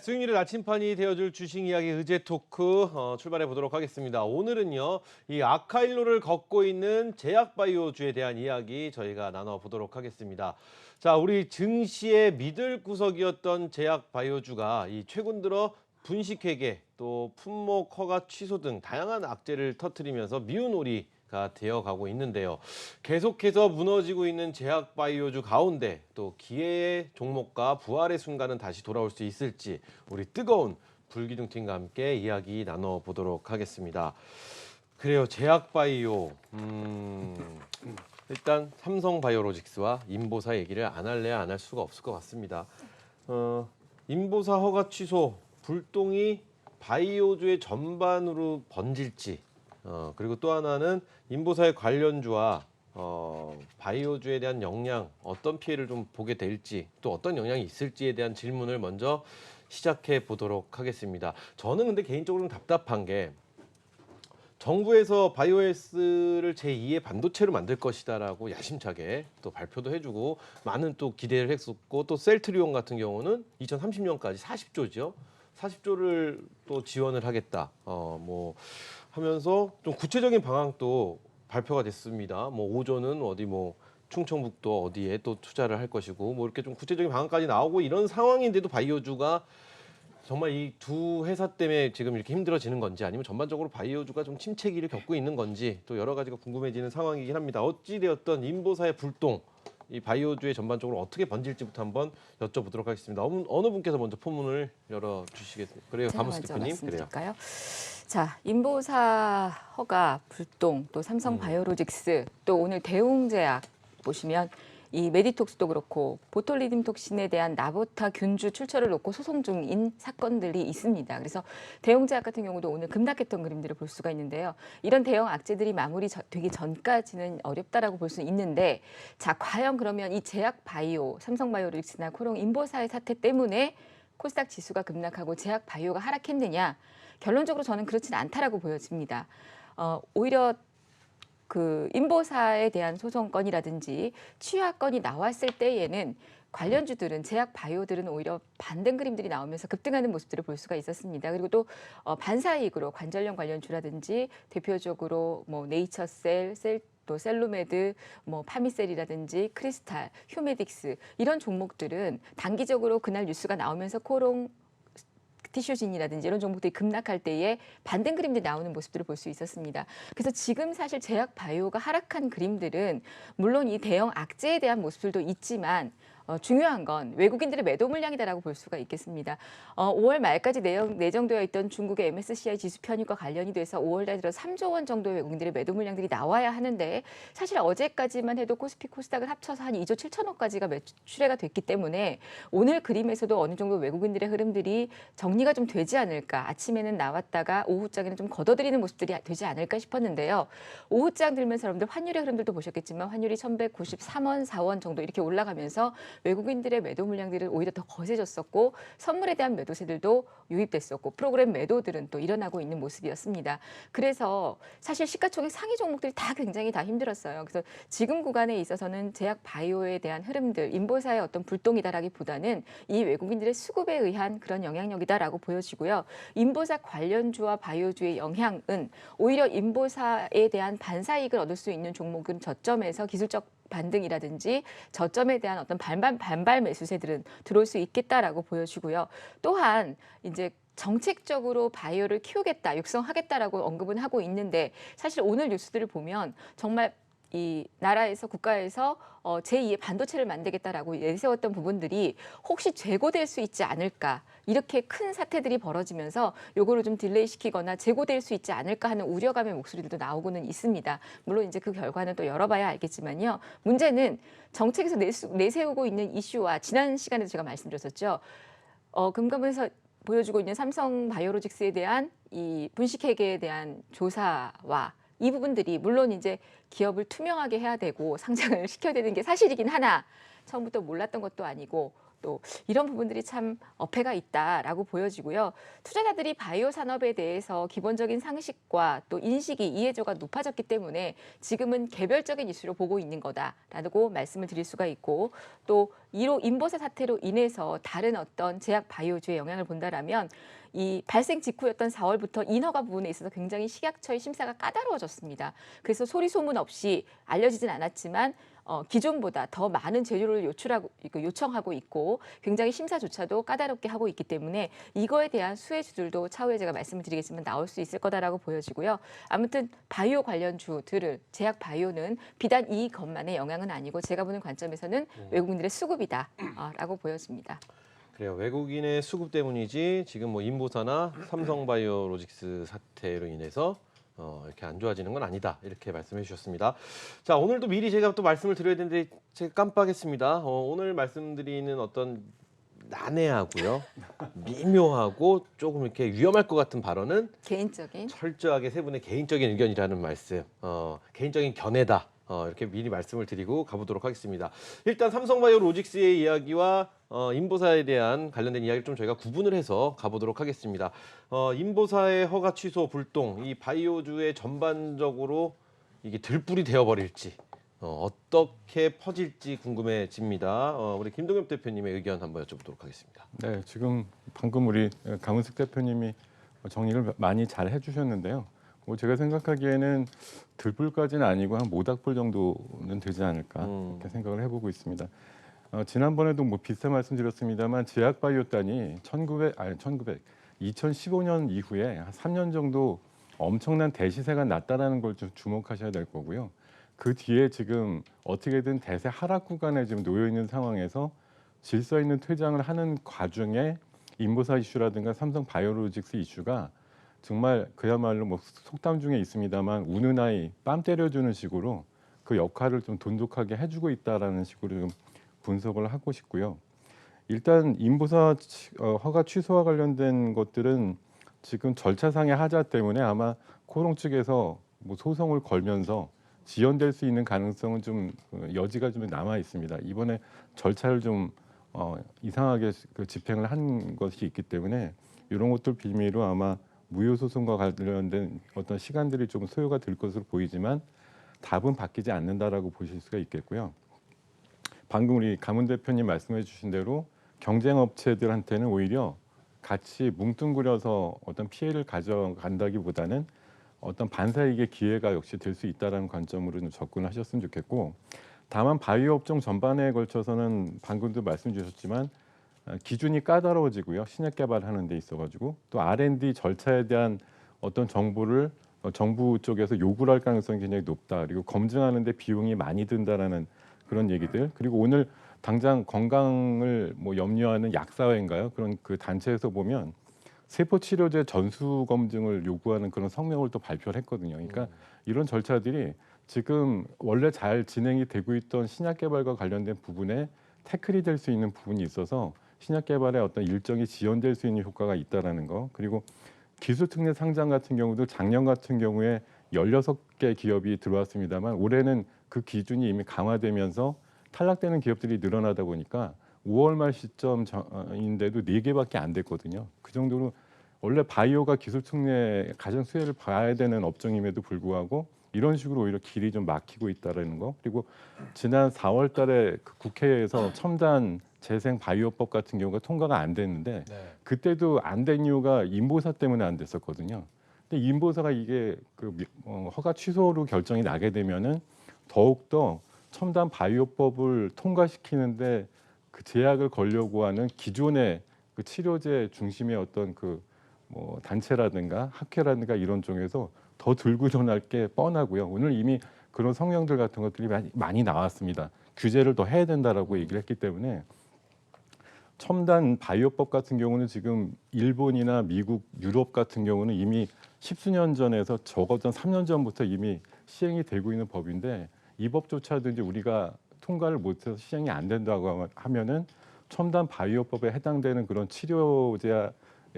수익률의 나침판이 되어줄 주식 이야기 의제 토크 출발해 보도록 하겠습니다. 오늘은요, 이 아카일로를 걷고 있는 제약바이오주에 대한 이야기 저희가 나눠보도록 하겠습니다. 자, 우리 증시의 미들 구석이었던 제약바이오주가 이 최근 들어 분식회계 또 품목 허가 취소 등 다양한 악재를 터뜨리면서 미운 오리가 되어가고 있는데요. 계속해서 무너지고 있는 제약바이오주 가운데 또 기회의 종목과 부활의 순간은 다시 돌아올 수 있을지 우리 뜨거운 불기둥팀과 함께 이야기 나눠보도록 하겠습니다. 그래요, 제약바이오. 일단 삼성바이오로직스와 인보사 얘기를 안 할래야 안 할 수가 없을 것 같습니다. 인보사 허가 취소, 불똥이 바이오주의 전반으로 번질지, 그리고 또 하나는 인보사의 관련주와 바이오주에 대한 영향, 어떤 피해를 좀 보게 될지, 또 어떤 영향이 있을지에 대한 질문을 먼저 시작해 보도록 하겠습니다. 저는 근데 개인적으로는 답답한 게 정부에서 바이오에스를 제2의 반도체로 만들 것이다라고 야심차게 또 발표도 해주고 많은 또 기대를 했었고, 또 셀트리온 같은 경우는 2030년까지 40조죠. 40조를 또 지원을 하겠다. 뭐 하면서 좀 구체적인 방향도 발표가 됐습니다. 뭐 5조는 어디 뭐 충청북도 어디에 또 투자를 할 것이고, 뭐 이렇게 좀 구체적인 방향까지 나오고 이런 상황인데도 바이오주가 정말 이 두 회사 때문에 지금 이렇게 힘들어지는 건지, 아니면 전반적으로 바이오주가 좀 침체기를 겪고 있는 건지 또 여러 가지가 궁금해지는 상황이긴 합니다. 어찌되었던 인보사의 불똥, 이 바이오주의 전반적으로 어떻게 번질지부터 한번 여쭤보도록 하겠습니다. 어느 분께서 먼저 포문을 열어주시겠어요? 그래요, 가무스 대표님. 그래요. 자, 인보사 허가 불똥, 또 삼성바이오로직스, 또 오늘 대웅제약 보시면 이 메디톡스도 그렇고 보톨리딘 톡신에 대한 나보타 균주 출처를 놓고 소송 중인 사건들이 있습니다. 그래서 대웅제약 같은 경우도 오늘 급락했던 그림들을 볼 수가 있는데요. 이런 대형 악재들이 마무리되기 전까지는 어렵다라고 볼 수 있는데, 자, 과연 그러면 이 제약바이오, 삼성바이오로직스나 코롱 인보사의 사태 때문에 코스닥 지수가 급락하고 제약바이오가 하락했느냐? 결론적으로 저는 그렇진 않다라고 보여집니다. 오히려 그 인보사에 대한 소송건이라든지 취하건이 나왔을 때에는 관련주들은 제약 바이오들은 오히려 반등 그림들이 나오면서 급등하는 모습들을 볼 수가 있었습니다. 그리고 또 반사이익으로 관절염 관련주라든지 대표적으로 뭐 네이처셀, 또 셀로메드, 뭐 파미셀이라든지 크리스탈, 휴메딕스 이런 종목들은 단기적으로 그날 뉴스가 나오면서 코롱 티슈진이라든지 이런 종목들이 급락할 때에 반등 그림들이 나오는 모습들을 볼 수 있었습니다. 그래서 지금 사실 제약 바이오가 하락한 그림들은 물론 이 대형 악재에 대한 모습들도 있지만 중요한 건 외국인들의 매도 물량이다라고 볼 수가 있겠습니다. 5월 말까지 내정되어 있던 중국의 MSCI 지수 편입과 관련이 돼서 5월 달 들어 3조 원 정도의 외국인들의 매도 물량들이 나와야 하는데, 사실 어제까지만 해도 코스피 코스닥을 합쳐서 한 2조 7천억까지가 매출회가 됐기 때문에 오늘 그림에서도 어느 정도 외국인들의 흐름들이 정리가 좀 되지 않을까, 아침에는 나왔다가 오후장에는 좀 걷어들이는 모습들이 되지 않을까 싶었는데요. 오후장 들면서 여러분들 환율의 흐름들도 보셨겠지만 환율이 1193원, 4원 정도 이렇게 올라가면서 외국인들의 매도 물량들은 오히려 더 거세졌었고, 선물에 대한 매도세들도 유입됐었고, 프로그램 매도들은 또 일어나고 있는 모습이었습니다. 그래서 사실 시가총액 상위 종목들이 다 굉장히 다 힘들었어요. 그래서 지금 구간에 있어서는 제약 바이오에 대한 흐름들, 인보사의 어떤 불똥이다라기보다는 이 외국인들의 수급에 의한 그런 영향력이다라고 보여지고요. 인보사 관련주와 바이오주의 영향은 오히려 인보사에 대한 반사이익을 얻을 수 있는 종목은 저점에서 기술적 반등이라든지 저점에 대한 어떤 반발 매수세들은 들어올 수 있겠다라고 보여지고요. 또한 이제 정책적으로 바이오를 키우겠다, 육성하겠다라고 언급은 하고 있는데, 사실 오늘 뉴스들을 보면 정말 이 나라에서 국가에서 제2의 반도체를 만들겠다라고 내세웠던 부분들이 혹시 재고될 수 있지 않을까, 이렇게 큰 사태들이 벌어지면서 요거를 좀 딜레이 시키거나 재고될 수 있지 않을까 하는 우려감의 목소리들도 나오고는 있습니다. 물론 이제 그 결과는 또 열어봐야 알겠지만요. 문제는 정책에서 내세우고 있는 이슈와 지난 시간에도 제가 말씀드렸었죠. 금감원에서 보여주고 있는 삼성바이오로직스에 대한 이 분식회계에 대한 조사와 이 부분들이 물론 이제 기업을 투명하게 해야 되고 상장을 시켜야 되는 게 사실이긴 하나, 처음부터 몰랐던 것도 아니고 또 이런 부분들이 참 어폐가 있다라고 보여지고요. 투자자들이 바이오 산업에 대해서 기본적인 상식과 또 인식이 이해도가 높아졌기 때문에 지금은 개별적인 이슈로 보고 있는 거다라고 말씀을 드릴 수가 있고 또 이로 인보사 사태로 인해서 다른 어떤 제약 바이오주에 영향을 본다라면 이 발생 직후였던 4월부터 인허가 부분에 있어서 굉장히 식약처의 심사가 까다로워졌습니다. 그래서 소리 소문 없이 알려지진 않았지만 기존보다 더 많은 재료를 요청하고 있고 굉장히 심사조차도 까다롭게 하고 있기 때문에 이거에 대한 수혜주들도 차후에 제가 말씀을 드리겠지만 나올 수 있을 거다라고 보여지고요. 아무튼 바이오 관련주들을 제약 바이오는 비단 이것만의 영향은 아니고 제가 보는 관점에서는 외국인들의 수급이다라고 보여집니다. 그래요. 외국인의 수급 때문이지 지금 뭐 인보사나 삼성바이오로직스 사태로 인해서 이렇게 안 좋아지는 건 아니다. 이렇게 말씀해 주셨습니다. 자, 오늘도 미리 제가 또 말씀을 드려야 되는데 제가 깜빡했습니다. 오늘 말씀드리는 어떤 난해하고요. 미묘하고 조금 이렇게 위험할 것 같은 발언은 개인적인 철저하게 세 분의 개인적인 의견이라는 말씀, 개인적인 견해다. 이렇게 미리 말씀을 드리고 가보도록 하겠습니다. 일단 삼성바이오로직스의 이야기와 인보사에 대한 관련된 이야기를 좀 저희가 구분을 해서 가보도록 하겠습니다. 인보사의 허가 취소 불똥, 이 바이오주의 전반적으로 이게 들불이 되어버릴지 어떻게 퍼질지 궁금해집니다. 우리 김동엽 대표님의 의견 한번 여쭤보도록 하겠습니다. 네, 지금 방금 우리 강은숙 대표님이 정리를 많이 잘 해주셨는데요. 뭐 제가 생각하기에는 들불까지는 아니고 한 모닥불 정도는 되지 않을까 이렇게 생각을 해보고 있습니다. 지난번에도 뭐 비슷한 말씀드렸습니다만 제약바이오단이 2015년 이후에 한 3년 정도 엄청난 대시세가 났다라는 걸 좀 주목하셔야 될 거고요. 그 뒤에 지금 어떻게든 대세 하락 구간에 지금 놓여 있는 상황에서 질서 있는 퇴장을 하는 과정에 인보사 이슈라든가 삼성 바이오로직스 이슈가 정말 그야말로 뭐 속담 중에 있습니다만 우는 아이 뺨 때려주는 식으로 그 역할을 좀 돈독하게 해주고 있다라는 식으로 좀 분석을 하고 싶고요. 일단 인보사 허가 취소와 관련된 것들은 지금 절차상의 하자 때문에 아마 코롱 측에서 뭐 소송을 걸면서 지연될 수 있는 가능성은 좀 여지가 좀 남아 있습니다. 이번에 절차를 좀 이상하게 그 집행을 한 것이 있기 때문에 이런 것들 빌미로 아마 무효 소송과 관련된 어떤 시간들이 좀 소요가 될 것으로 보이지만 답은 바뀌지 않는다라고 보실 수가 있겠고요. 방금 우리 가문 대표님 말씀해 주신 대로 경쟁 업체들한테는 오히려 같이 뭉뚱그려서 어떤 피해를 가져간다기보다는 어떤 반사이익의 기회가 역시 될 수 있다는 관점으로 좀 접근하셨으면 좋겠고, 다만 바이오 업종 전반에 걸쳐서는 방금도 말씀 주셨지만 기준이 까다로워지고요. 신약 개발하는 데 있어가지고 또 R&D 절차에 대한 어떤 정보를 정부 쪽에서 요구를 할 가능성이 굉장히 높다. 그리고 검증하는 데 비용이 많이 든다라는 그런 얘기들. 그리고 오늘 당장 건강을 뭐 염려하는 약사회인가요? 그런 그 단체에서 보면 세포 치료제 전수 검증을 요구하는 그런 성명을 또 발표를 했거든요. 그러니까 이런 절차들이 지금 원래 잘 진행이 되고 있던 신약 개발과 관련된 부분에 태클이 될 수 있는 부분이 있어서 신약 개발에 어떤 일정이 지연될 수 있는 효과가 있다라는 거. 그리고 기술 특례 상장 같은 경우도 작년 같은 경우에 16개 기업이 들어왔습니다만 올해는 그 기준이 이미 강화되면서 탈락되는 기업들이 늘어나다 보니까 5월 말 시점인데도 4개밖에 안 됐거든요. 그 정도로 원래 바이오가 기술 특례 가장 수혜를 봐야 되는 업종임에도 불구하고 이런 식으로 오히려 길이 좀 막히고 있다는 거. 그리고 지난 4월 달에 그 국회에서 첨단 재생 바이오법 같은 경우가 통과가 안 됐는데 그때도 안 된 이유가 인보사 때문에 안 됐었거든요. 근데 인보사가 이게 그 허가 취소로 결정이 나게 되면은 더욱더 첨단 바이오법을 통과시키는데 그 제약을 걸려고 하는 기존의 그 치료제 중심의 어떤 그 뭐 단체라든가 학회라든가 이런 쪽에서 더 들고 일어날 게 뻔하고요. 오늘 이미 그런 성명들 같은 것들이 많이 나왔습니다. 규제를 더 해야 된다라고 얘기를 했기 때문에 첨단 바이오법 같은 경우는 지금 일본이나 미국, 유럽 같은 경우는 이미 십수년 전에서 적어도 3년 전부터 이미 시행이 되고 있는 법인데 이 법조차도 이제 우리가 통과를 못해서 시행이 안 된다고 하면은 첨단 바이오법에 해당되는 그런 치료제의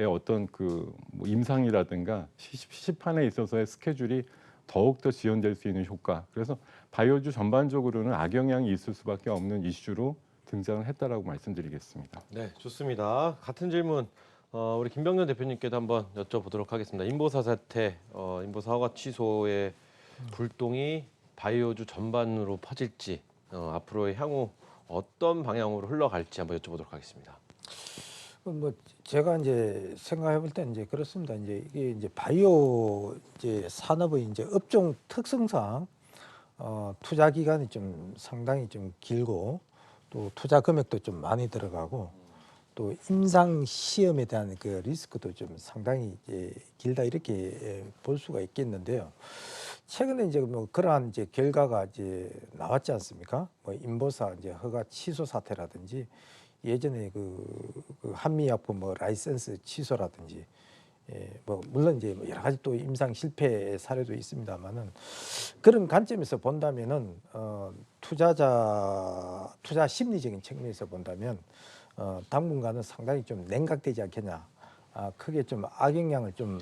어떤 그뭐 임상이라든가 시판에 있어서의 스케줄이 더욱더 지연될 수 있는 효과. 그래서 바이오주 전반적으로는 악영향이 있을 수밖에 없는 이슈로 등장을 했다라고 말씀드리겠습니다. 네, 좋습니다. 같은 질문 우리 김병년 대표님께도 한번 여쭤보도록 하겠습니다. 인보사 사태, 인보사 허가 취소의 불똥이 바이오주 전반으로 퍼질지 앞으로의 향후 어떤 방향으로 흘러갈지 한번 여쭤보도록 하겠습니다. 뭐 제가 이제 생각해 볼 때는 이제 그렇습니다. 이제 이게 이제 바이오 이제 산업의 이제 업종 특성상 투자 기간이 좀 상당히 좀 길고 또 투자 금액도 좀 많이 들어가고 또 임상 시험에 대한 그 리스크도 좀 상당히 이제 길다 이렇게 볼 수가 있겠는데요. 최근에 이제 뭐 그러한 이제 결과가 이제 나왔지 않습니까? 뭐 인보사 이제 허가 취소 사태라든지 예전에 그 한미약품 뭐 라이센스 취소라든지 뭐 물론 이제 뭐 여러 가지 또 임상 실패 사례도 있습니다만은 그런 관점에서 본다면은 투자 심리적인 측면에서 본다면 당분간은 상당히 좀 냉각되지 않겠냐, 크게 좀 악영향을 좀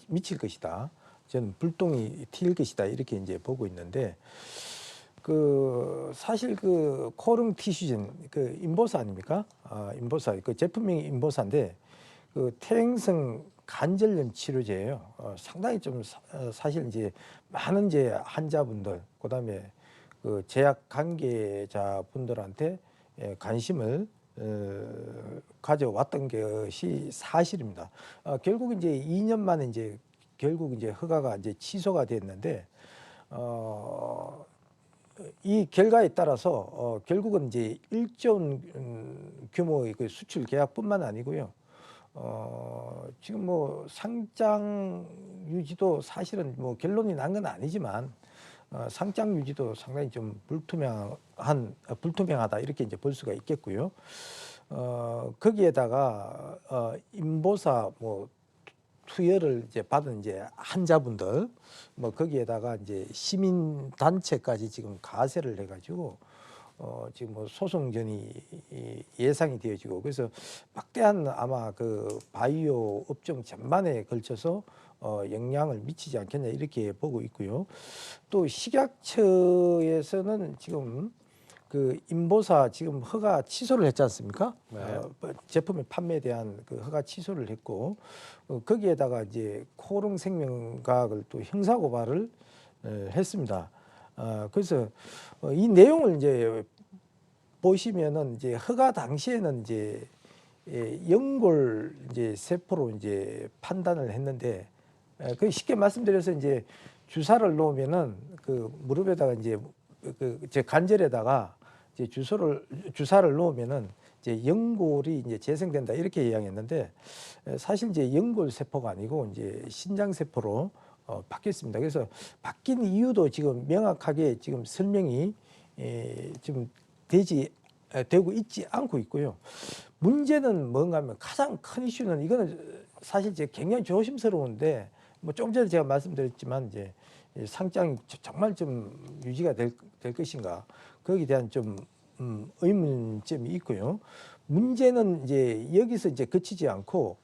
미칠 것이다. 저는 불똥이 튈 것이다 이렇게 이제 보고 있는데. 그 사실 그 코름 티슈진 그 인보사 아닙니까? 인보사 그 제품명이 인보사인데 그 퇴행성 관절염 치료제예요. 상당히 좀 사실 이제 많은 이제 환자분들 그다음에 그 제약 관계자분들한테 관심을 가져왔던 것이 사실입니다. 결국 이제 2년 만에 이제 결국 이제 허가가 이제 취소가 됐는데 이 결과에 따라서 결국은 이제 1조 원 규모의 그 수출 계약뿐만 아니고요. 지금 뭐 상장 유지도 사실은 뭐 결론이 난 건 아니지만 상장 유지도 상당히 좀 불투명하다 이렇게 이제 볼 수가 있겠고요. 거기에다가 인보사 뭐 투여를 이제 받은 이제 환자분들 뭐 거기에다가 이제 시민 단체까지 지금 가세를 해가지고 지금 뭐 소송전이 예상이 되어지고 그래서 막대한 아마 그 바이오 업종 전반에 걸쳐서 영향을 미치지 않겠냐 이렇게 보고 있고요. 또 식약처에서는 지금 그 인보사 지금 허가 취소를 했지 않습니까? 네. 제품의 판매에 대한 그 허가 취소를 했고 거기에다가 이제 코롱생명과학을 또 형사고발을 했습니다. 그래서 이 내용을 이제 보시면은 이제 허가 당시에는 이제 연골 이제 세포로 이제 판단을 했는데 그 쉽게 말씀드려서 이제 주사를 놓으면은 그 무릎에다가 이제 그 제 관절에다가 이제 주사를 놓으면은 이제 연골이 이제 재생된다 이렇게 이야기했는데 사실 이제 연골 세포가 아니고 이제 신장 세포로 바뀌었습니다. 그래서 바뀐 이유도 지금 명확하게 지금 설명이 지금 되고 있지 않고 있고요. 문제는 뭔가 하면 가장 큰 이슈는 이거는 사실 이제 굉장히 조심스러운데 뭐 좀 전에 제가 말씀드렸지만 이제 상장이 정말 좀 유지가 될 것인가 거기에 대한 좀 의문점이 있고요. 문제는 이제 여기서 이제 그치지 않고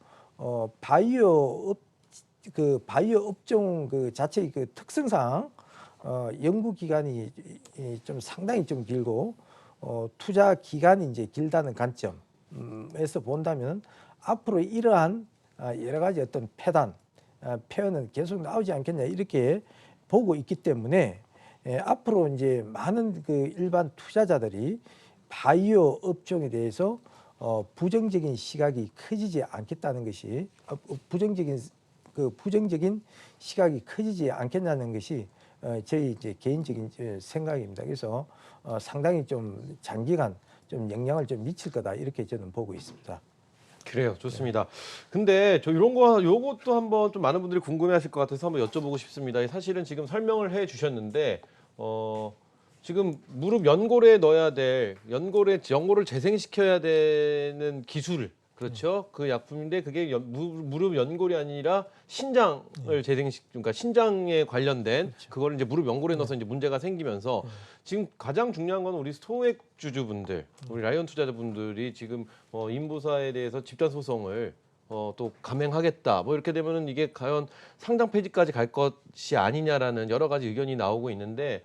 바이오 업종 그 자체의 그 특성상 연구 기간이 좀 상당히 좀 길고 투자 기간이 이제 길다는 관점에서 본다면 앞으로 이러한 여러 가지 어떤 폐해는 계속 나오지 않겠냐 이렇게 보고 있기 때문에 앞으로 이제 많은 그 일반 투자자들이 바이오 업종에 대해서 부정적인 시각이 커지지 않겠다는 것이 부정적인 시각이 커지지 않겠냐는 것이 저희 이제 개인적인 생각입니다. 그래서 상당히 좀 장기간 좀 영향을 좀 미칠 거다 이렇게 저는 보고 있습니다. 그래요, 좋습니다. 근데 저 요것도 한번 좀 많은 분들이 궁금해하실 것 같아서 한번 여쭤보고 싶습니다. 사실은 지금 설명을 해주셨는데 지금 무릎 연골에 넣어야 될 연골을 재생시켜야 되는 기술, 그렇죠? 그 약품인데 그게 무릎 연골이 아니라 신장을 그러니까 신장에 관련된 그거를 이제 무릎 연골에 넣어서 이제 문제가 생기면서 지금 가장 중요한 건 우리 소액주주분들, 우리 라이언 투자자분들이 지금 인보사에 대해서 집단 소송을 또 감행하겠다. 뭐 이렇게 되면은 이게 과연 상장 폐지까지 갈 것이 아니냐라는 여러 가지 의견이 나오고 있는데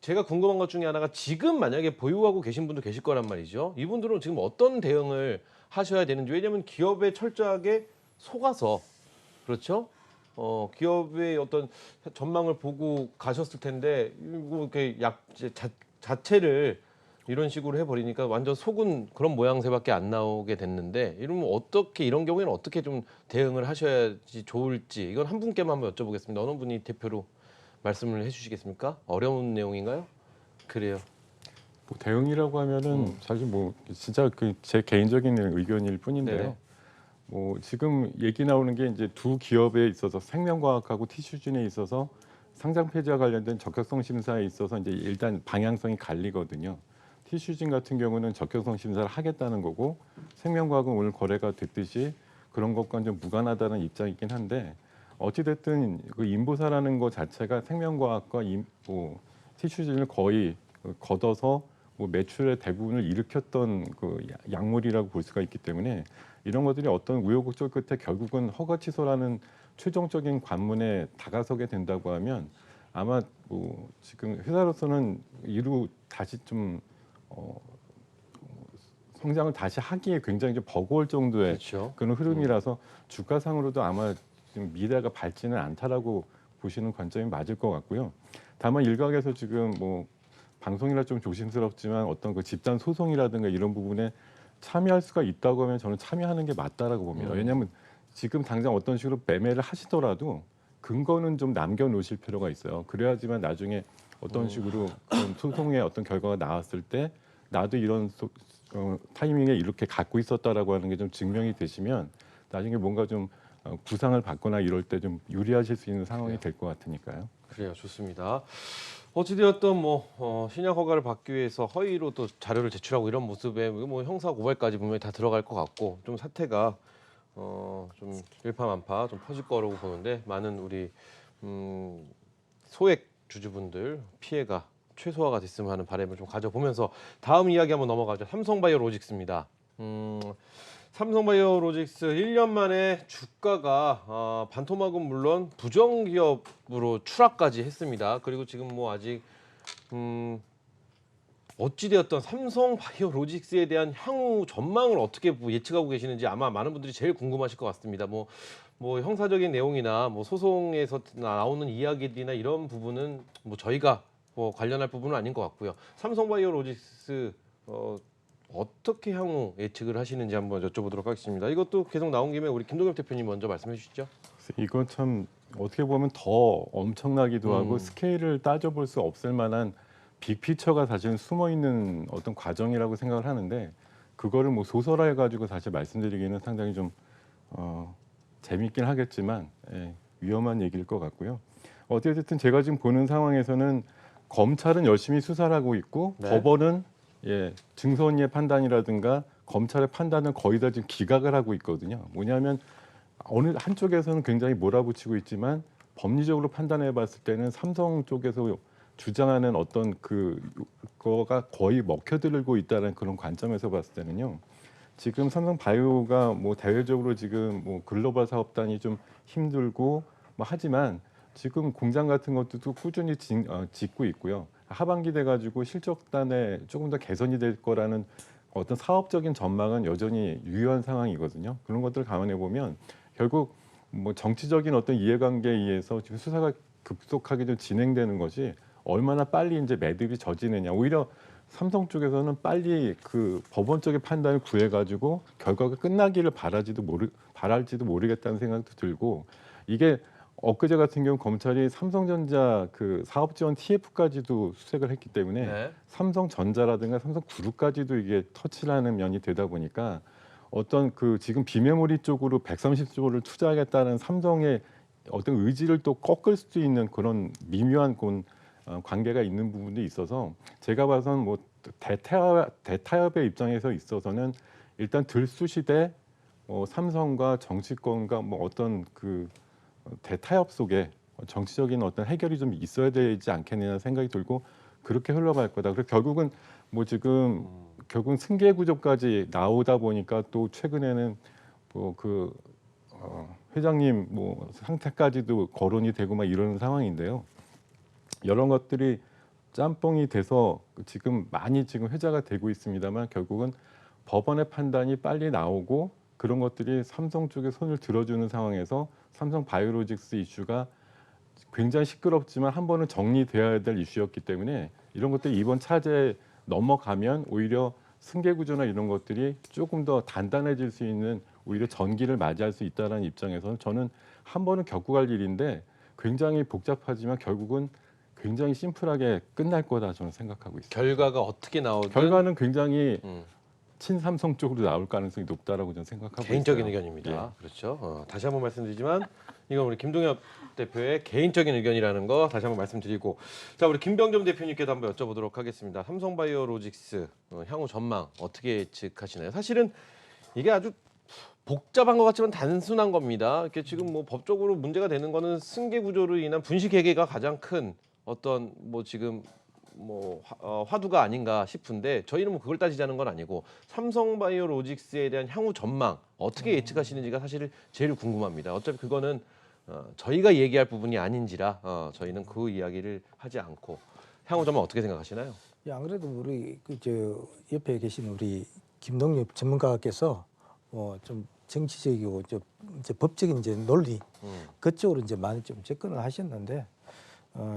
제가 궁금한 것 중에 하나가 지금 만약에 보유하고 계신 분도 계실 거란 말이죠. 이분들은 지금 어떤 대응을 하셔야 되는지. 왜냐하면 기업에 철저하게 속아서 그렇죠. 기업의 어떤 전망을 보고 가셨을 텐데 뭐 이렇게 자체를 이런 식으로 해버리니까 완전 속은 그런 모양새밖에 안 나오게 됐는데 이러면 어떻게 이런 경우에는 어떻게 좀 대응을 하셔야지 좋을지 이건 한 분께만 한번 여쭤보겠습니다. 어느 분이 대표로 말씀을 해주시겠습니까? 어려운 내용인가요? 그래요. 뭐 대응이라고 하면은 사실 뭐 진짜 그 제 개인적인 의견일 뿐인데요. 네네. 뭐 지금 얘기 나오는 게 이제 두 기업에 있어서 생명과학하고 티슈진에 있어서 상장 폐지와 관련된 적격성 심사에 있어서 이제 일단 방향성이 갈리거든요. 티슈진 같은 경우는 적격성 심사를 하겠다는 거고 생명과학은 오늘 거래가 됐듯이 그런 것과는 좀 무관하다는 입장이긴 한데 어찌 됐든 그 인보사라는 것 자체가 생명과학과 뭐 티슈진을 거의 걷어서 뭐 매출의 대부분을 일으켰던 그 약물이라고 볼 수가 있기 때문에 이런 것들이 어떤 우여곡절 끝에 결국은 허가 취소라는 최종적인 관문에 다가서게 된다고 하면 아마 뭐 지금 회사로서는 이루 다시 좀 성장을 다시 하기에 굉장히 좀 버거울 정도의 그렇죠. 그런 흐름이라서 주가상으로도 아마 지금 미래가 밝지는 않다라고 보시는 관점이 맞을 것 같고요. 다만 일각에서 지금 뭐 방송이라 좀 조심스럽지만 어떤 그 집단 소송이라든가 이런 부분에 참여할 수가 있다고 하면 저는 참여하는 게 맞다라고 봅니다. 왜냐하면 지금 당장 어떤 식으로 매매를 하시더라도 근거는 좀 남겨놓으실 필요가 있어요. 그래야지만 나중에 어떤 식으로 그런 소송의 어떤 결과가 나왔을 때 나도 이런 타이밍에 이렇게 갖고 있었다라고 하는 게 좀 증명이 되시면 나중에 뭔가 좀 구상을 받거나 이럴 때 좀 유리하실 수 있는 상황이 될 것 같으니까요. 그래요, 좋습니다. 어찌되었든 뭐 신약 허가를 받기 위해서 허위로 또 자료를 제출하고 이런 모습에 뭐 형사 고발까지 분명히 다 들어갈 것 같고 좀 사태가 좀 일파만파 좀 퍼질 거라고 보는데 많은 우리 소액 주주분들 피해가 최소화가 됐으면 하는 바람을 좀 가져보면서 다음 이야기 한번 넘어가죠. 삼성바이오로직스입니다. 삼성바이오로직스 1년 만에 주가가 반토막은 물론 부정기업으로 추락까지 했습니다. 그리고 지금 뭐 아직 어찌되었던 삼성바이오로직스에 대한 향후 전망을 어떻게 뭐 예측하고 계시는지 아마 많은 분들이 제일 궁금하실 것 같습니다. 뭐 형사적인 내용이나 뭐 소송에서 나오는 이야기들이나 이런 부분은 뭐 저희가 뭐 관련할 부분은 아닌 것 같고요. 삼성바이오로직스 어떻게 향후 예측을 하시는지 한번 여쭤보도록 하겠습니다. 이것도 계속 나온 김에 우리 김동엽 대표님 먼저 말씀해 주시죠. 이건 참 어떻게 보면 더 엄청나기도 하고 스케일을 따져볼 수 없을 만한 빅피처가 사실은 숨어 있는 어떤 과정이라고 생각을 하는데 그거를 뭐 소설화해 가지고 사실 말씀드리기는 상당히 좀 재밌긴 하겠지만 위험한 얘기일 것 같고요. 어쨌든 제가 지금 보는 상황에서는 검찰은 열심히 수사를 하고 있고 네. 법원은 증선의 판단이라든가 검찰의 판단은 거의 다 지금 기각을 하고 있거든요. 뭐냐면 어느 한쪽에서는 굉장히 몰아붙이고 있지만 법리적으로 판단해 봤을 때는 삼성 쪽에서 주장하는 어떤 그거가 거의 먹혀들고 있다는 그런 관점에서 봤을 때는요. 지금 삼성바이오가 뭐 대외적으로 지금 뭐 글로벌 사업단이 좀 힘들고 뭐 하지만 지금 공장 같은 것도 꾸준히 짓고 있고요. 하반기 돼가지고 실적단에 조금 더 개선이 될 거라는 어떤 사업적인 전망은 여전히 유효한 상황이거든요. 그런 것들을 감안해 보면 결국 뭐 정치적인 어떤 이해관계에 의해서 지금 수사가 급속하게 좀 진행되는 것이 얼마나 빨리 이제 매듭이 젖이느냐. 오히려 삼성 쪽에서는 빨리 그 법원 쪽의 판단을 구해가지고 결과가 끝나기를 바랄지도 모르겠다는 생각도 들고 이게 엊그제 같은 경우 검찰이 삼성전자 그 사업지원 TF까지도 수색을 했기 때문에 네. 삼성전자라든가 삼성그룹까지도 이게 터치를 하는 면이 되다 보니까 어떤 그 지금 비메모리 쪽으로 130조를 투자하겠다는 삼성의 어떤 의지를 또 꺾을 수도 있는 그런 미묘한 관계가 있는 부분도 있어서 제가 봐서는 뭐 대타협의 입장에서 있어서는 일단 들쑤시되 삼성과 정치권과 뭐 어떤 그 대타협 속에 정치적인 어떤 해결이 좀 있어야 되지 않겠느냐 생각이 들고 그렇게 흘러갈 거다. 그래서 결국은 뭐 지금 결국은 승계 구조까지 나오다 보니까 또 최근에는 뭐 그 회장님 뭐 상태까지도 거론이 되고 막 이런 상황인데요. 이런 것들이 짬뽕이 돼서 지금 많이 지금 회자가 되고 있습니다만 결국은 법원의 판단이 빨리 나오고 그런 것들이 삼성 쪽에 손을 들어주는 상황에서 삼성 바이오로직스 이슈가 굉장히 시끄럽지만 한 번은 정리되어야 될 이슈였기 때문에 이런 것들이 이번 차제에 넘어가면 오히려 승계 구조나 이런 것들이 조금 더 단단해질 수 있는 오히려 전기를 맞이할 수 있다는 입장에서는 저는 한 번은 겪고 갈 일인데 굉장히 복잡하지만 결국은 굉장히 심플하게 끝날 거다 저는 생각하고 있습니다. 결과가 어떻게 나오든 결과는 굉장히 음, 친삼성 쪽으로 나올 가능성이 높다라고 저는 생각하고 개인적인 있어요. 의견입니다. 예. 그렇죠. 다시 한번 말씀드리지만 이건 우리 김동엽 대표의 개인적인 의견이라는 거 다시 한번 말씀드리고, 자 우리 김병점 대표님께도 한번 여쭤보도록 하겠습니다. 삼성바이오로직스 향후 전망 어떻게 예측하시나요? 사실은 이게 아주 복잡한 것 같지만 단순한 겁니다. 이렇게 지금 뭐 법적으로 문제가 되는 거는 승계 구조로 인한 분식 회계가 가장 큰 어떤 뭐 지금 뭐 화두가 아닌가 싶은데 저희는 뭐 그걸 따지자는 건 아니고 삼성바이오로직스에 대한 향후 전망 어떻게 예측하시는지가 사실 제일 궁금합니다. 어차피 그거는 저희가 얘기할 부분이 아닌지라 저희는 그 이야기를 하지 않고 향후 전망 어떻게 생각하시나요? 예, 안 그래도 우리 그 저 옆에 계신 우리 김동엽 전문가께서 좀 정치적이고 이제 법적인 이제 논리 그쪽으로 이제 많이 좀 접근을 하셨는데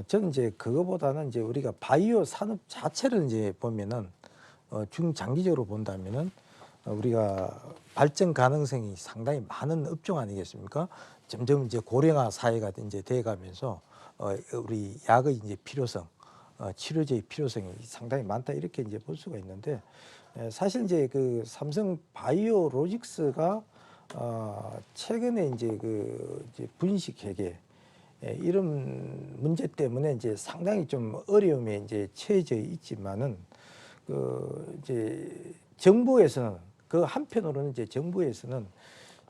저는 이제 그거보다는 이제 우리가 바이오 산업 자체를 이제 보면은 중장기적으로 본다면은 우리가 발전 가능성이 상당히 많은 업종 아니겠습니까? 점점 이제 고령화 사회가 이제 돼가면서 우리 약의 이제 필요성, 치료제의 필요성이 상당히 많다 이렇게 이제 볼 수가 있는데 사실 이제 그 삼성 바이오로직스가 최근에 이제 그 이제 분식 회계 이런 문제 때문에 이제 상당히 좀 어려움에 이제 처해져 있지만은 그 이제 정부에서는 그 한편으로는 이제 정부에서는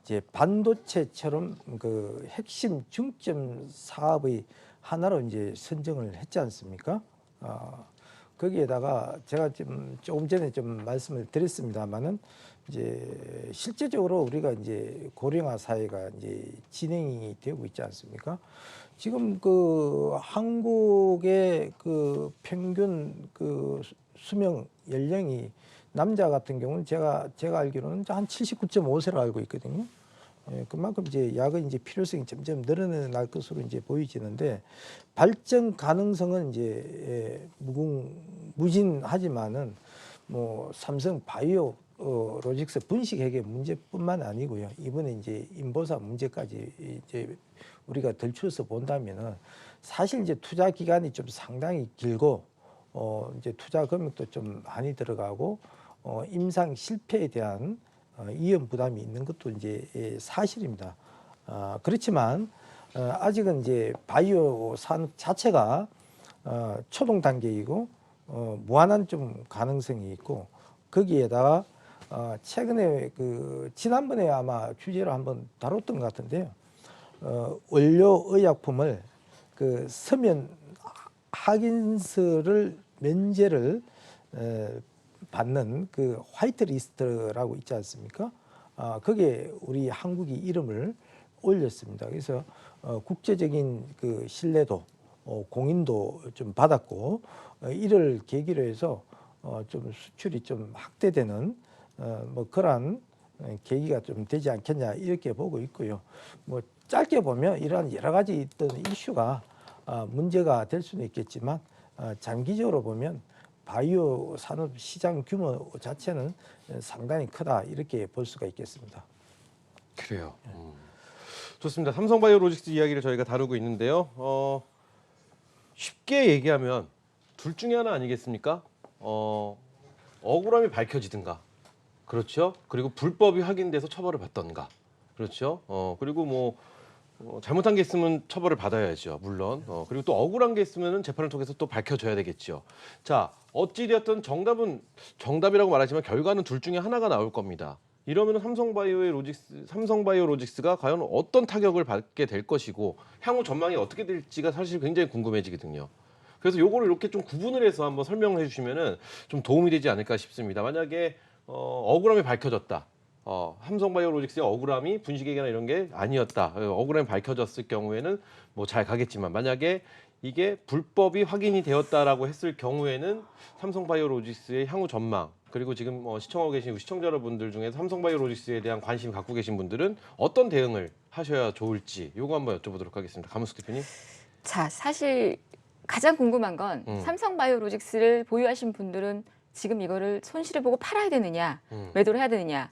이제 반도체처럼 그 핵심 중점 사업의 하나로 이제 선정을 했지 않습니까? 거기에다가 제가 조금 전에 좀 말씀을 드렸습니다만은 이제 실제적으로 우리가 이제 고령화 사회가 이제 진행이 되고 있지 않습니까? 지금 그 한국의 그 평균 그 수명 연령이 남자 같은 경우는 제가 알기로는 한 79.5세로 알고 있거든요. 예, 그만큼 이제 약의 이제 필요성이 점점 늘어날 것으로 이제 보이지는데 발전 가능성은 이제 무진하지만은 뭐 삼성 바이오 로직스 분식 회계 문제뿐만 아니고요. 이번에 이제 인보사 문제까지 이제 우리가 덜추어서 본다면은 사실 이제 투자 기간이 좀 상당히 길고 이제 투자 금액도 좀 많이 들어가고 임상 실패에 대한 위험 부담이 있는 것도 이제 사실입니다. 그렇지만 아직은 이제 바이오 산업 자체가 초동 단계이고 무한한 좀 가능성이 있고 거기에다가 최근에 그 지난번에 아마 주제로 한번 다뤘던 것 같은데요. 원료 의약품을 그 서면 확인서를 면제를 받는 그 화이트 리스트라고 있지 않습니까? 거기에 우리 한국이 이름을 올렸습니다. 그래서 국제적인 그 신뢰도, 공인도 좀 받았고 이를 계기로 해서 좀 수출이 좀 확대되는 뭐 그러한 계기가 좀 되지 않겠냐 이렇게 보고 있고요. 뭐 짧게 보면 이러한 여러 가지 있던 이슈가 문제가 될 수는 있겠지만 장기적으로 보면 바이오 산업 시장 규모 자체는 상당히 크다 이렇게 볼 수가 있겠습니다. 그래요. 좋습니다. 삼성바이오로직스 이야기를 저희가 다루고 있는데요. 쉽게 얘기하면 둘 중에 하나 아니겠습니까? 억울함이 밝혀지든가, 그렇죠. 그리고 불법이 확인돼서 처벌을 받던가, 그렇죠. 그리고 뭐 잘못한 게 있으면 처벌을 받아야죠, 물론. 그리고 또 억울한 게 있으면 재판을 통해서 또 밝혀져야 되겠죠. 자, 어찌되었든 정답이라고 말하지만 결과는 둘 중에 하나가 나올 겁니다. 이러면 삼성바이오로직스가 과연 어떤 타격을 받게 될 것이고 향후 전망이 어떻게 될지가 사실 굉장히 궁금해지거든요. 그래서 요거를 이렇게 좀 구분을 해서 한번 설명을 해주시면은 좀 도움이 되지 않을까 싶습니다. 만약에 억울함이 밝혀졌다. 삼성바이오로직스의 억울함이 분식회계나 이런 게 아니었다. 억울함이 밝혀졌을 경우에는 뭐 잘 가겠지만 만약에 이게 불법이 확인이 되었다라고 했을 경우에는 삼성바이오로직스의 향후 전망 그리고 지금 시청하고 계신 시청자 여러분들 중에서 삼성바이오로직스에 대한 관심 갖고 계신 분들은 어떤 대응을 하셔야 좋을지 요거 한번 여쭤보도록 하겠습니다. 감은숙 대표님. 자, 사실 가장 궁금한 건 삼성바이오로직스를 보유하신 분들은 지금 이거를 손실을 보고 팔아야 되느냐, 매도를 해야 되느냐,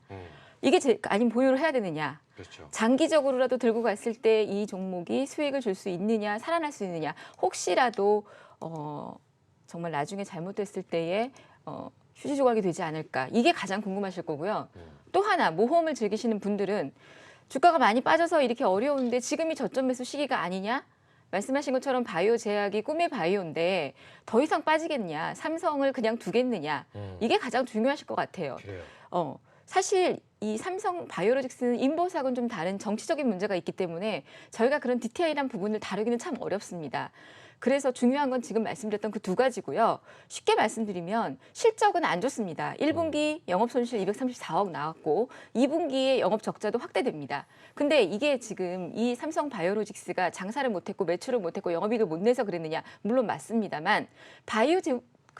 이게 아니면 보유를 해야 되느냐. 그렇죠. 장기적으로라도 들고 갔을 때 이 종목이 수익을 줄 수 있느냐, 살아날 수 있느냐. 혹시라도 정말 나중에 잘못됐을 때에 휴지 조각이 되지 않을까. 이게 가장 궁금하실 거고요. 또 하나 모험을 즐기시는 분들은 주가가 많이 빠져서 이렇게 어려운데 지금이 저점 매수 시기가 아니냐? 말씀하신 것처럼 바이오 제약이 꿈의 바이오인데 더 이상 빠지겠냐? 삼성을 그냥 두겠느냐? 이게 가장 중요하실 것 같아요. 그래요. 사실 이 삼성 바이오로직스는 인보사하고는 좀 다른 정치적인 문제가 있기 때문에 저희가 그런 디테일한 부분을 다루기는 참 어렵습니다. 그래서 중요한 건 지금 말씀드렸던 그 두 가지고요. 쉽게 말씀드리면 실적은 안 좋습니다. 1분기 영업손실 234억 나왔고 2분기에 영업 적자도 확대됩니다. 근데 이게 지금 이 삼성 바이오로직스가 장사를 못했고 매출을 못했고 영업이익을 못 내서 그랬느냐? 물론 맞습니다만 바이오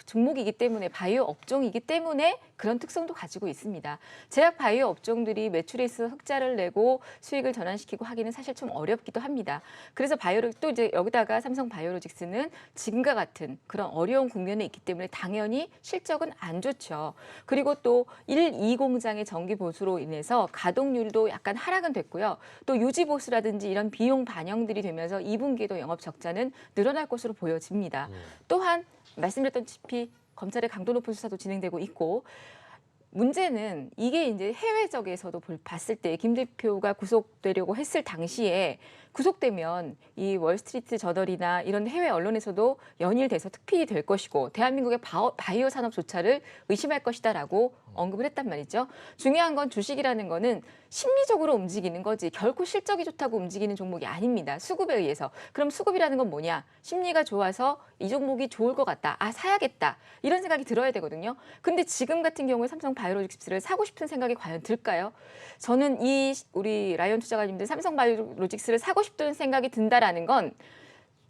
종목이기 때문에 바이오 업종이기 때문에 그런 특성도 가지고 있습니다. 제약 바이오 업종들이 매출에 있어 흑자를 내고 수익을 전환시키고 하기는 사실 좀 어렵기도 합니다. 그래서 또 이제 여기다가 삼성 바이오로직스는 지금과 같은 그런 어려운 국면에 있기 때문에 당연히 실적은 안 좋죠. 그리고 또 1, 2 공장의 정기 보수로 인해서 가동률도 약간 하락은 됐고요. 또 유지 보수라든지 이런 비용 반영들이 되면서 2분기에도 영업 적자는 늘어날 것으로 보여집니다. 또한 말씀드렸다시피 검찰의 강도 높은 수사도 진행되고 있고 문제는 이게 이제 해외적에서도 봤을 때 김 대표가 구속되려고 했을 당시에 구속되면 이 월스트리트 저널이나 이런 해외 언론에서도 연일돼서 특필이 될 것이고 대한민국의 바이오 산업조차를 의심할 것이다라고 언급을 했단 말이죠. 중요한 건 주식이라는 거는 심리적으로 움직이는 거지 결코 실적이 좋다고 움직이는 종목이 아닙니다. 수급에 의해서. 그럼 수급이라는 건 뭐냐? 심리가 좋아서 이 종목이 좋을 것 같다. 아 사야겠다. 이런 생각이 들어야 되거든요. 근데 지금 같은 경우에 삼성 바이오로직스를 사고 싶은 생각이 과연 들까요? 저는 우리 라이언 투자가님들 삼성 바이오로직스를 사고 싶다는 생각이 든다라는 건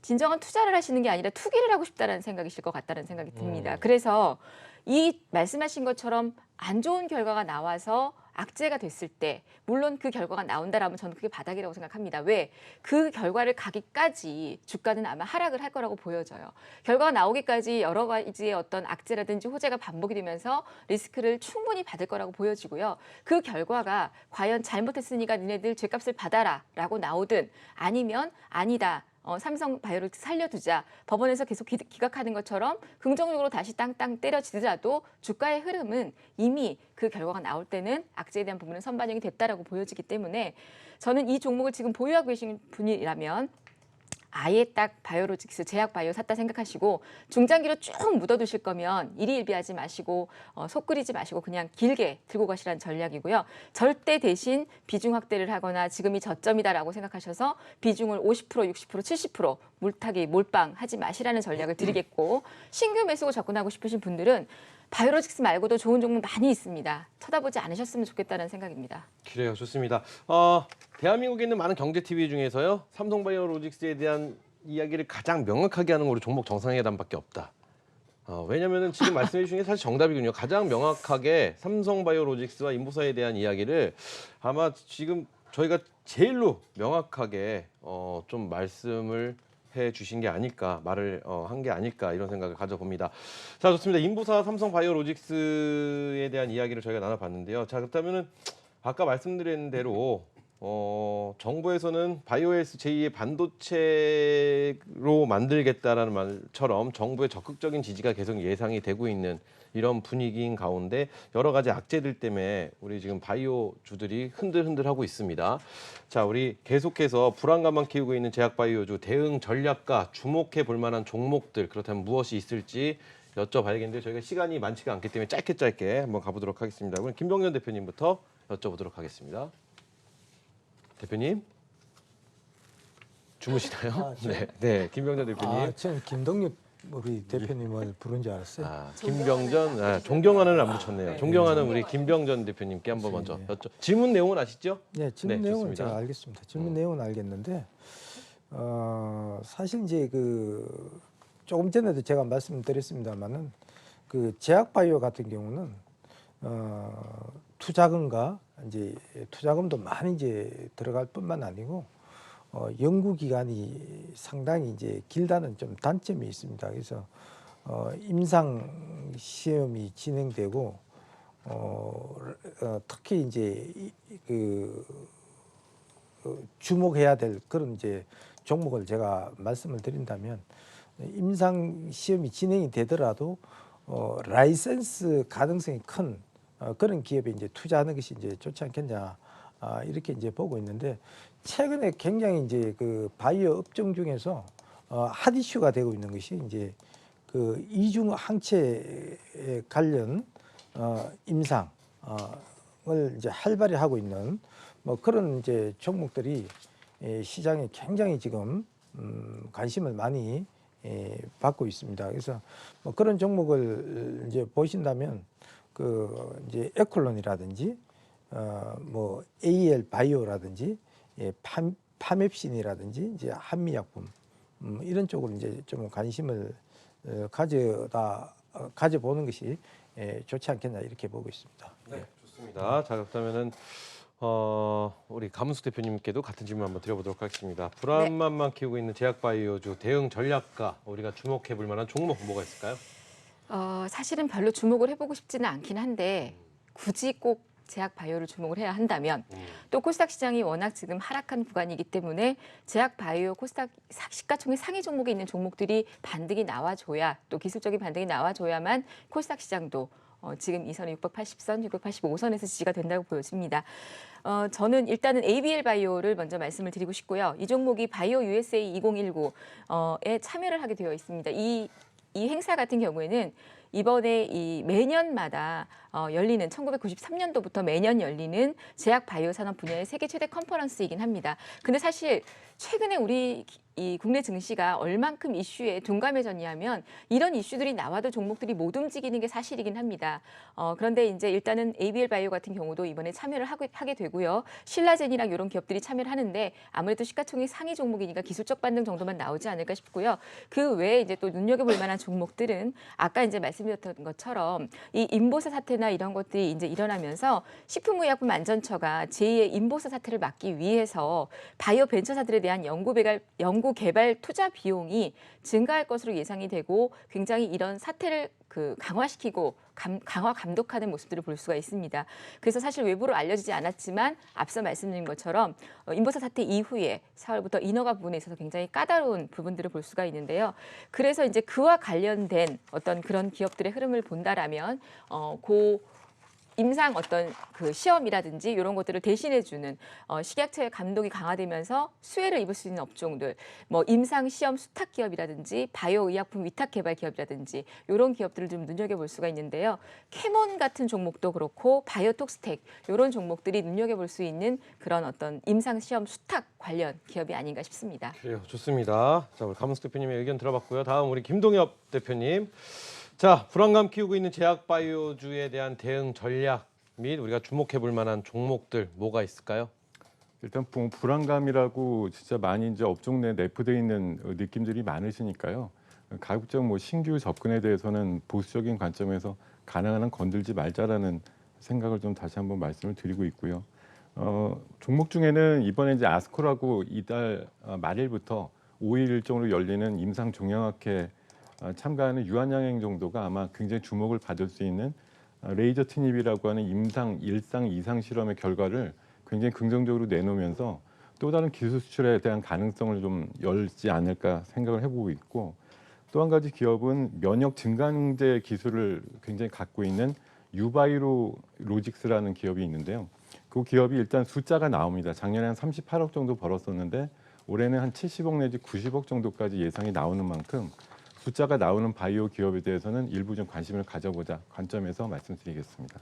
진정한 투자를 하시는 게 아니라 투기를 하고 싶다라는 생각이실 것 같다는 생각이 듭니다. 그래서 이 말씀하신 것처럼 안 좋은 결과가 나와서 악재가 됐을 때 물론 그 결과가 나온다라면 저는 그게 바닥이라고 생각합니다. 왜? 그 결과를 가기까지 주가는 아마 하락을 할 거라고 보여져요. 결과가 나오기까지 여러 가지의 어떤 악재라든지 호재가 반복이 되면서 리스크를 충분히 받을 거라고 보여지고요. 그 결과가 과연 잘못했으니까 니네들 죗값을 받아라 라고 나오든 아니면 아니다. 삼성 바이오로직스 살려두자. 법원에서 계속 기각하는 것처럼 긍정적으로 다시 땅땅 때려지더라도 주가의 흐름은 이미 그 결과가 나올 때는 악재에 대한 부분은 선반영이 됐다라고 보여지기 때문에 저는 이 종목을 지금 보유하고 계신 분이라면 아예 딱 바이오로직스, 제약 바이오 샀다 생각하시고 중장기로 쭉 묻어두실 거면 일희일비하지 마시고 속 끓이지 마시고 그냥 길게 들고 가시라는 전략이고요. 절대 대신 비중 확대를 하거나 지금이 저점이다라고 생각하셔서 비중을 50%, 60%, 70% 물타기, 몰빵 하지 마시라는 전략을 드리겠고 신규 매수고 접근하고 싶으신 분들은 바이오로직스 말고도 좋은 종목 많이 있습니다. 쳐다보지 않으셨으면 좋겠다는 생각입니다. 그래요. 좋습니다. 대한민국에 있는 많은 경제 TV 중에서요. 삼성바이오로직스에 대한 이야기를 가장 명확하게 하는 건 우리 종목 정상회담밖에 없다. 왜냐면은 지금 말씀해 주신 게 사실 정답이군요. 가장 명확하게 삼성바이오로직스와 인보사에 대한 이야기를 아마 지금 저희가 제일로 명확하게 좀 말씀을 해 주신 게 아닐까, 말을 한 게 아닐까 이런 생각을 가져봅니다. 자, 좋습니다. 인보사 삼성바이오로직스에 대한 이야기를 저희가 나눠봤는데요. 자, 그렇다면은 아까 말씀드린 대로 정부에서는 바이오헬스 제2의 반도체로 만들겠다라는 말처럼 정부의 적극적인 지지가 계속 예상이 되고 있는 이런 분위기인 가운데 여러 가지 악재들 때문에 우리 지금 바이오주들이 흔들흔들하고 있습니다. 자, 우리 계속해서 불안감만 키우고 있는 제약 바이오주 대응 전략과 주목해 볼 만한 종목들 그렇다면 무엇이 있을지 여쭤봐야겠는데 저희가 시간이 많지가 않기 때문에 짧게 한번 가보도록 하겠습니다. 그럼 김병전 대표님부터 여쭤보도록 하겠습니다. 대표님 주무시나요? 네, 김병전 대표님. 저는 김동률 우리 대표님을 부른 줄 알았어요. 김병전, 존경하는 안 붙였네요. 존경하는 우리 김병전 대표님께 한번 먼저 질문 내용은 아시죠? 네, 질문 내용은 좋습니다. 제가 알겠습니다. 질문 내용은 알겠는데 사실 이제 그 조금 전에도 제가 말씀드렸습니다만은 그 제약바이오 같은 경우는 투자금과 이제 투자금도 많이 이제 들어갈 뿐만 아니고 연구 기간이 상당히 이제 길다는 좀 단점이 있습니다. 그래서 임상 시험이 진행되고 특히 이제 주목해야 될 그런 이제 종목을 제가 말씀을 드린다면 임상 시험이 진행이 되더라도 라이센스 가능성이 큰 그런 기업에 이제 투자하는 것이 이제 좋지 않겠냐 이렇게 이제 보고 있는데 최근에 굉장히 이제 그 바이오 업종 중에서 핫 이슈가 되고 있는 것이 이제 그 이중 항체 관련 임상을 이제 활발히 하고 있는 뭐 그런 이제 종목들이 시장에 굉장히 지금 관심을 많이 받고 있습니다. 그래서 뭐 그런 종목을 이제 보신다면 그 이제 에콜론이라든지 뭐 AL 바이오라든지 파맵신이라든지 이제 한미약품 이런 쪽으로 이제 좀 관심을 가져보는 것이 좋지 않겠나 이렇게 보고 있습니다. 네, 좋습니다. 자, 그렇다면은 우리 감은숙 대표님께도 같은 질문 한번 드려보도록 하겠습니다. 불안만만 키우고 있는 제약바이오주 대응 전략가 우리가 주목해 볼 만한 종목 뭐가 있을까요? 사실은 별로 주목을 해보고 싶지는 않긴 한데 굳이 꼭 제약 바이오를 주목을 해야 한다면 또 코스닥 시장이 워낙 지금 하락한 구간이기 때문에 제약 바이오 코스닥 시가총액 상위 종목에 있는 종목들이 반등이 나와줘야 또 기술적인 반등이 나와줘야만 코스닥 시장도 지금 이 선의 680선, 685선에서 지지가 된다고 보여집니다. 저는 일단은 ABL 바이오를 먼저 말씀을 드리고 싶고요. 이 종목이 바이오 USA 2019에 참여를 하게 되어 있습니다. 이 행사 같은 경우에는 이번에 이 매년마다 열리는 1993년도부터 매년 열리는 제약 바이오 산업 분야의 세계 최대 컨퍼런스이긴 합니다. 근데 사실 최근에 우리 이 국내 증시가 얼만큼 이슈에 둔감해졌냐면 이런 이슈들이 나와도 종목들이 못 움직이는 게 사실이긴 합니다. 그런데 이제 일단은 ABL 바이오 같은 경우도 이번에 참여를 하게 되고요. 신라젠이랑 이런 기업들이 참여를 하는데 아무래도 시가총액 상위 종목이니까 기술적 반등 정도만 나오지 않을까 싶고요. 그 외에 이제 또 눈여겨볼 만한 종목들은 아까 이제 말씀드렸던 것처럼 이 인보사 사태나 이런 것들이 이제 일어나면서 식품의약품안전처가 제2의 인보사 사태를 막기 위해서 바이오 벤처사들에 대한 연구 개발 투자 비용이 증가할 것으로 예상이 되고 굉장히 이런 사태를 강화시키고 강화 감독하는 모습들을 볼 수가 있습니다. 그래서 사실 외부로 알려지지 않았지만 앞서 말씀드린 것처럼 인보사 사태 이후에 4월부터 인허가 부분에 있어서 굉장히 까다로운 부분들을 볼 수가 있는데요. 그래서 이제 그와 관련된 어떤 그런 기업들의 흐름을 본다라면 임상 어떤 그 시험이라든지 이런 것들을 대신해주는 식약처의 감독이 강화되면서 수혜를 입을 수 있는 업종들, 뭐 임상 시험 수탁 기업이라든지 바이오 의약품 위탁 개발 기업이라든지 이런 기업들을 좀 눈여겨볼 수가 있는데요. 캐몬 같은 종목도 그렇고 바이오톡스텍 이런 종목들이 눈여겨볼 수 있는 그런 어떤 임상 시험 수탁 관련 기업이 아닌가 싶습니다. 그래요, 좋습니다. 자, 우리 감은숙 대표님의 의견 들어봤고요. 다음 우리 김동엽 대표님. 자, 불안감 키우고 있는 제약바이오주에 대한 대응 전략 및 우리가 주목해 볼 만한 종목들 뭐가 있을까요? 일단 불안감이라고 진짜 많이 이제 업종 내에 내포되어 있는 느낌들이 많으시니까요. 가급적 뭐 신규 접근에 대해서는 보수적인 관점에서 가능한 한 건들지 말자라는 생각을 좀 다시 한번 말씀을 드리고 있고요. 종목 중에는 이번에 이제 아스코라고 이달 말일부터 5일 일정으로 열리는 임상 종양학회 참가하는 유한양행 정도가 아마 굉장히 주목을 받을 수 있는 레이저 트닙이라고 하는 임상 1상 2상 실험의 결과를 굉장히 긍정적으로 내놓으면서 또 다른 기술 수출에 대한 가능성을 좀 열지 않을까 생각을 해보고 있고, 또 한 가지 기업은 면역 증강제 기술을 굉장히 갖고 있는 유바이로 로직스라는 기업이 있는데요. 그 기업이 일단 숫자가 나옵니다. 작년에 한 38억 정도 벌었었는데 올해는 한 70억 내지 90억 정도까지 예상이 나오는 만큼 숫자가 나오는 바이오 기업에 대해서는 일부 좀 관심을 가져보자 관점에서 말씀드리겠습니다.